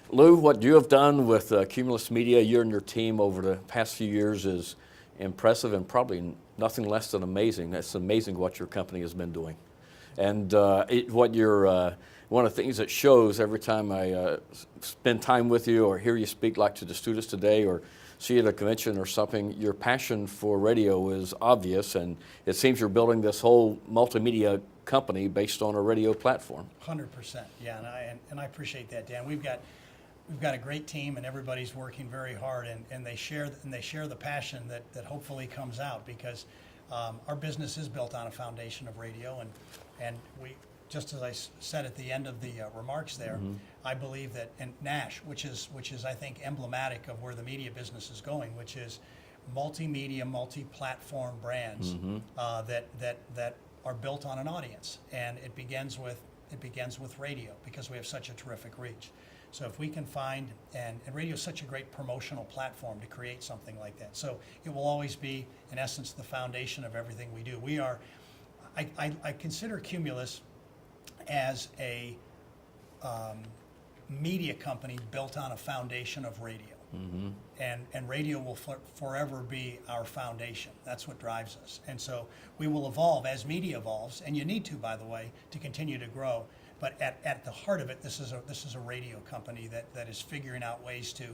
Lew, what you have done with Cumulus Media, you and your team over the past few years is impressive and probably nothing less than amazing. It's amazing what your company has been doing. And one of the things that shows every time I spend time with you or hear you speak like to the students today or see you at a convention or something, your passion for radio is obvious, and it seems you're building this whole multimedia company based on a radio platform. 100%, yeah, and I appreciate that, Dan. We've got a great team, and everybody's working very hard, and they share the passion that hopefully comes out, because our business is built on a foundation of radio, and we, just as I said at the end of the remarks there, I believe that, and Nash, which is I think emblematic of where the media business is going, which is multimedia, multi-platform brands that are built on an audience, and it begins with radio, because we have such a terrific reach. So if we can find, and radio is such a great promotional platform to create something like that. So it will always be, in essence, the foundation of everything we do. We are, I consider Cumulus as a media company built on a foundation of radio. And radio will forever be our foundation. That's what drives us. And so we will evolve as media evolves, and you need to, by the way, to continue to grow. But at the heart of it, this is a radio company that is figuring out ways to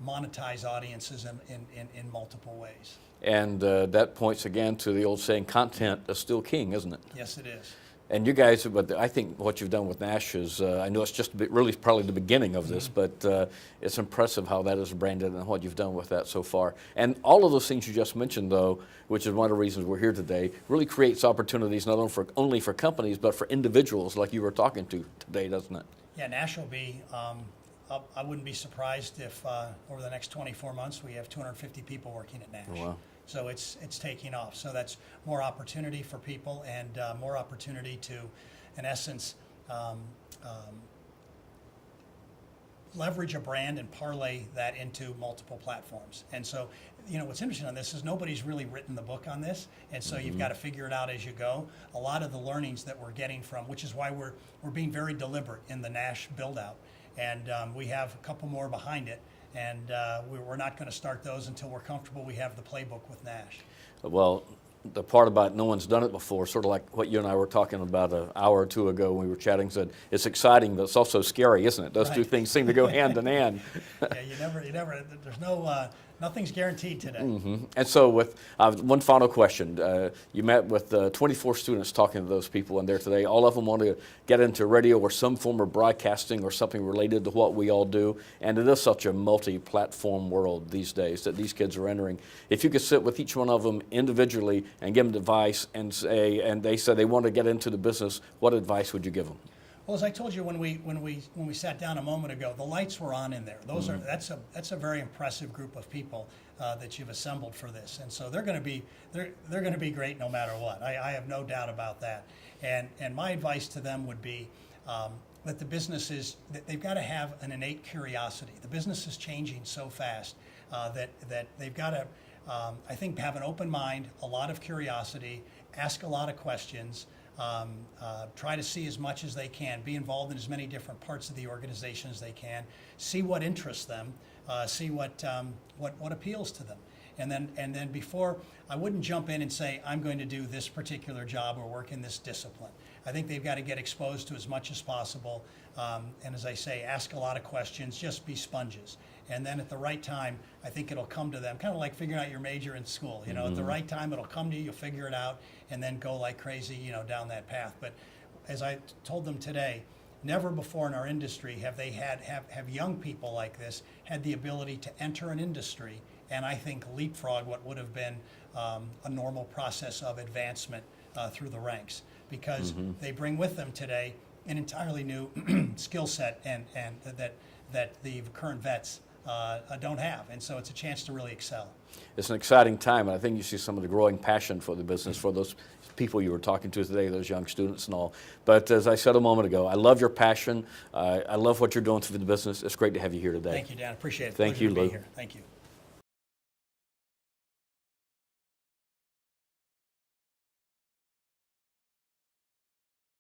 monetize audiences in multiple ways. And that points again to the old saying, content is still king, isn't it? Yes, it is. And you guys, but I think what you've done with Nash is, I know it's just really probably the beginning of this, but it's impressive how that is branded and what you've done with that so far. And all of those things you just mentioned, though, which is one of the reasons we're here today, really creates opportunities not only for companies, but for individuals like you were talking to today, doesn't it? Yeah, Nash will be, I wouldn't be surprised if over the next 24 months we have 250 people working at Nash. Oh, wow. So it's taking off. So that's more opportunity for people, and more opportunity to, in essence, leverage a brand and parlay that into multiple platforms. And so, you know, what's interesting on this is nobody's really written the book on this, and so you've got to figure it out as you go. A lot of the learnings that we're getting from, which is why we're being very deliberate in the Nash build-out, and we have a couple more behind it. And we're not going to start those until we're comfortable we have the playbook with Nash. Well, the part about no one's done it before, sort of like what you and I were talking about an hour or two ago when we were chatting, said it's exciting, but it's also scary, isn't it? Those two things seem to go hand in hand. Yeah, you never, there's no, nothing's guaranteed today. And so with one final question, you met with 24 students talking to those people in there today. All of them want to get into radio or some form of broadcasting or something related to what we all do. And it is such a multi-platform world these days that these kids are entering. If you could sit with each one of them individually and give them advice and they say they want to get into the business, what advice would you give them? Well, as I told you when we sat down a moment ago, the lights were on in there. Those that's a very impressive group of people that you've assembled for this, and so they're going to be great no matter what. I have no doubt about that. And my advice to them would be that the business is that they've got to have an innate curiosity. The business is changing so fast that they've got to I think have an open mind, a lot of curiosity, ask a lot of questions. Try to see as much as they can, be involved in as many different parts of the organization as they can, see what interests them, see what appeals to them. And then before, I wouldn't jump in and say, I'm going to do this particular job or work in this discipline. I think they've got to get exposed to as much as possible. And as I say, ask a lot of questions, just be sponges. And then at the right time, I think it'll come to them, kind of like figuring out your major in school. You know, at the right time, it'll come to you, you'll figure it out, and then go like crazy, you know, down that path. But as I told them today, never before in our industry have they have young people like this had the ability to enter an industry and I think leapfrog what would have been a normal process of advancement through the ranks, because they bring with them today an entirely new skill set and that the current vets don't have, and so it's a chance to really excel. It's an exciting time, and I think you see some of the growing passion for the business for those people you were talking to today, those young students and all. But as I said a moment ago, I love your passion. I love what you're doing for the business. It's great to have you here today. Thank you, Dan. Appreciate it. Thank you, Lew. Thank you.